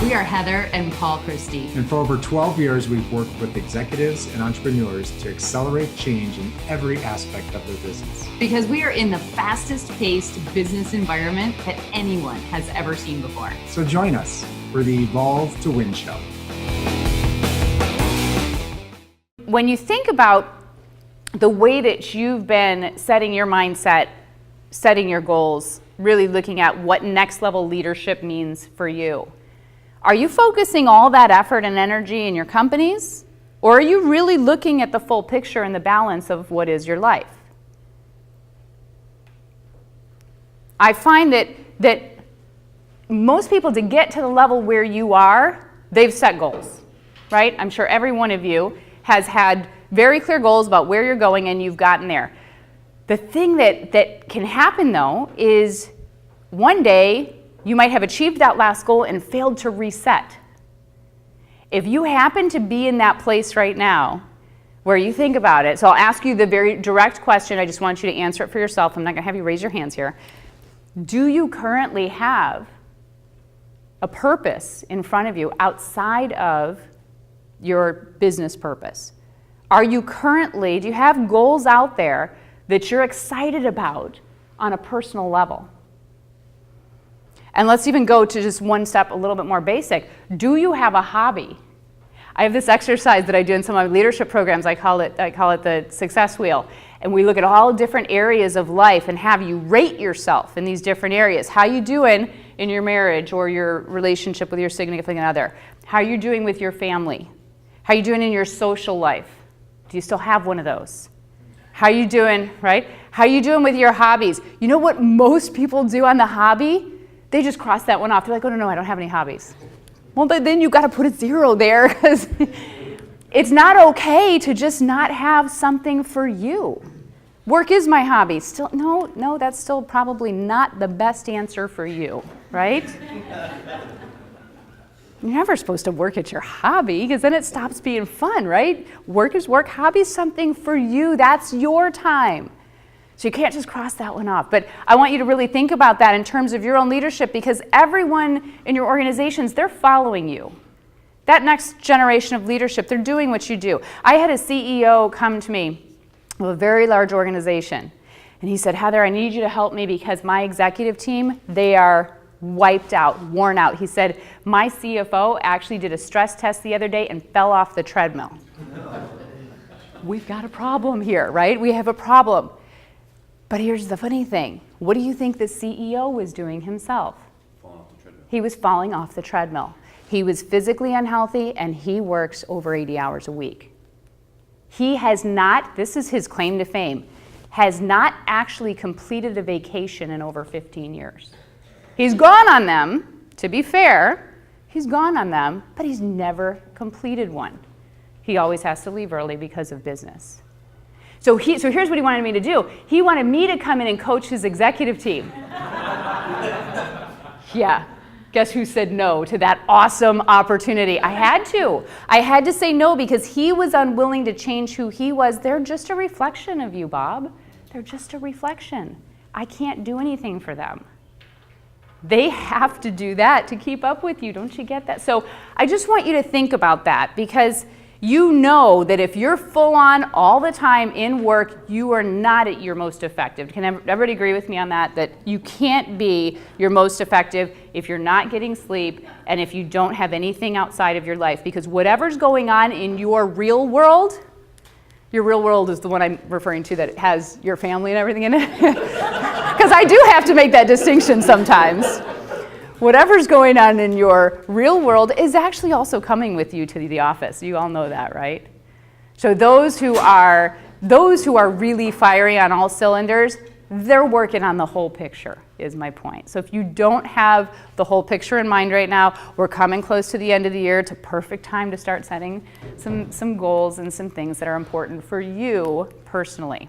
We are Heather and Paul Christie. And for over 12 years, we've worked with executives and entrepreneurs to accelerate change in every aspect of their business. Because we are in the fastest paced business environment that anyone has ever seen before. So join us for the Evolve to Win show. When you think about the way that you've been setting your mindset, setting your goals, really looking at what next level leadership means for you, are you focusing all that effort and energy in your companies? Or are you really looking at the full picture and the balance of what is your life? I find that most people, to get to the level where you are, they've set goals, right? I'm sure every one of you has had very clear goals about where you're going and you've gotten there. The thing that can happen though is one day you might have achieved that last goal and failed to reset. If you happen to be in that place right now where you think about it, so I'll ask you the very direct question, I just want you to answer it for yourself. I'm not gonna have you raise your hands here. Do you currently have a purpose in front of you outside of your business purpose? Do you have goals out there that you're excited about on a personal level? And let's even go to just one step a little bit more basic. Do you have a hobby? I have this exercise that I do in some of my leadership programs. I call it the success wheel. And we look at all different areas of life and have you rate yourself in these different areas. How you doing in your marriage or your relationship with your significant other? How you doing with your family? How you doing in your social life? Do you still have one of those? How you doing, right? How you doing with your hobbies? You know what most people do on the hobby? They just cross that one off. They're like, oh, no, I don't have any hobbies. Well, then you've got to put a 0 there because it's not okay to just not have something for you. Work is my hobby. Still, no, that's still probably not the best answer for you, right? You're never supposed to work at your hobby because then it stops being fun, right? Work is work. Hobby is something for you. That's your time. So you can't just cross that one off. But I want you to really think about that in terms of your own leadership, because everyone in your organizations, they're following you. That next generation of leadership, they're doing what you do. I had a CEO come to me of a very large organization, and he said, Heather, I need you to help me because my executive team, they are wiped out, worn out. He said, my CFO actually did a stress test the other day and fell off the treadmill. We've got a problem here, right? We have a problem. But here's the funny thing. What do you think the CEO was doing himself? He was falling off the treadmill. He was physically unhealthy and he works over 80 hours a week. He has not, this is his claim to fame, has not actually completed a vacation in over 15 years. He's gone on them, to be fair, he's gone on them, but he's never completed one. He always has to leave early because of business. So here's what he wanted me to do. He wanted me to come in and coach his executive team. Yeah, guess who said no to that awesome opportunity? I had to say no because he was unwilling to change who he was. They're just a reflection of you, Bob. They're just a reflection. I can't do anything for them. They have to do that to keep up with you. Don't you get that? So I just want you to think about that, because you know that if you're full on all the time in work, you are not at your most effective. Can everybody agree with me on that? That you can't be your most effective if you're not getting sleep and if you don't have anything outside of your life. Because whatever's going on in your real world is the one I'm referring to that has your family and everything in it. Because I do have to make that distinction sometimes. Whatever's going on in your real world is actually also coming with you to the office. You all know that, right? So those who are really firing on all cylinders, they're working on the whole picture, is my point. So if you don't have the whole picture in mind right now, we're coming close to the end of the year. It's a perfect time to start setting some goals and some things that are important for you personally.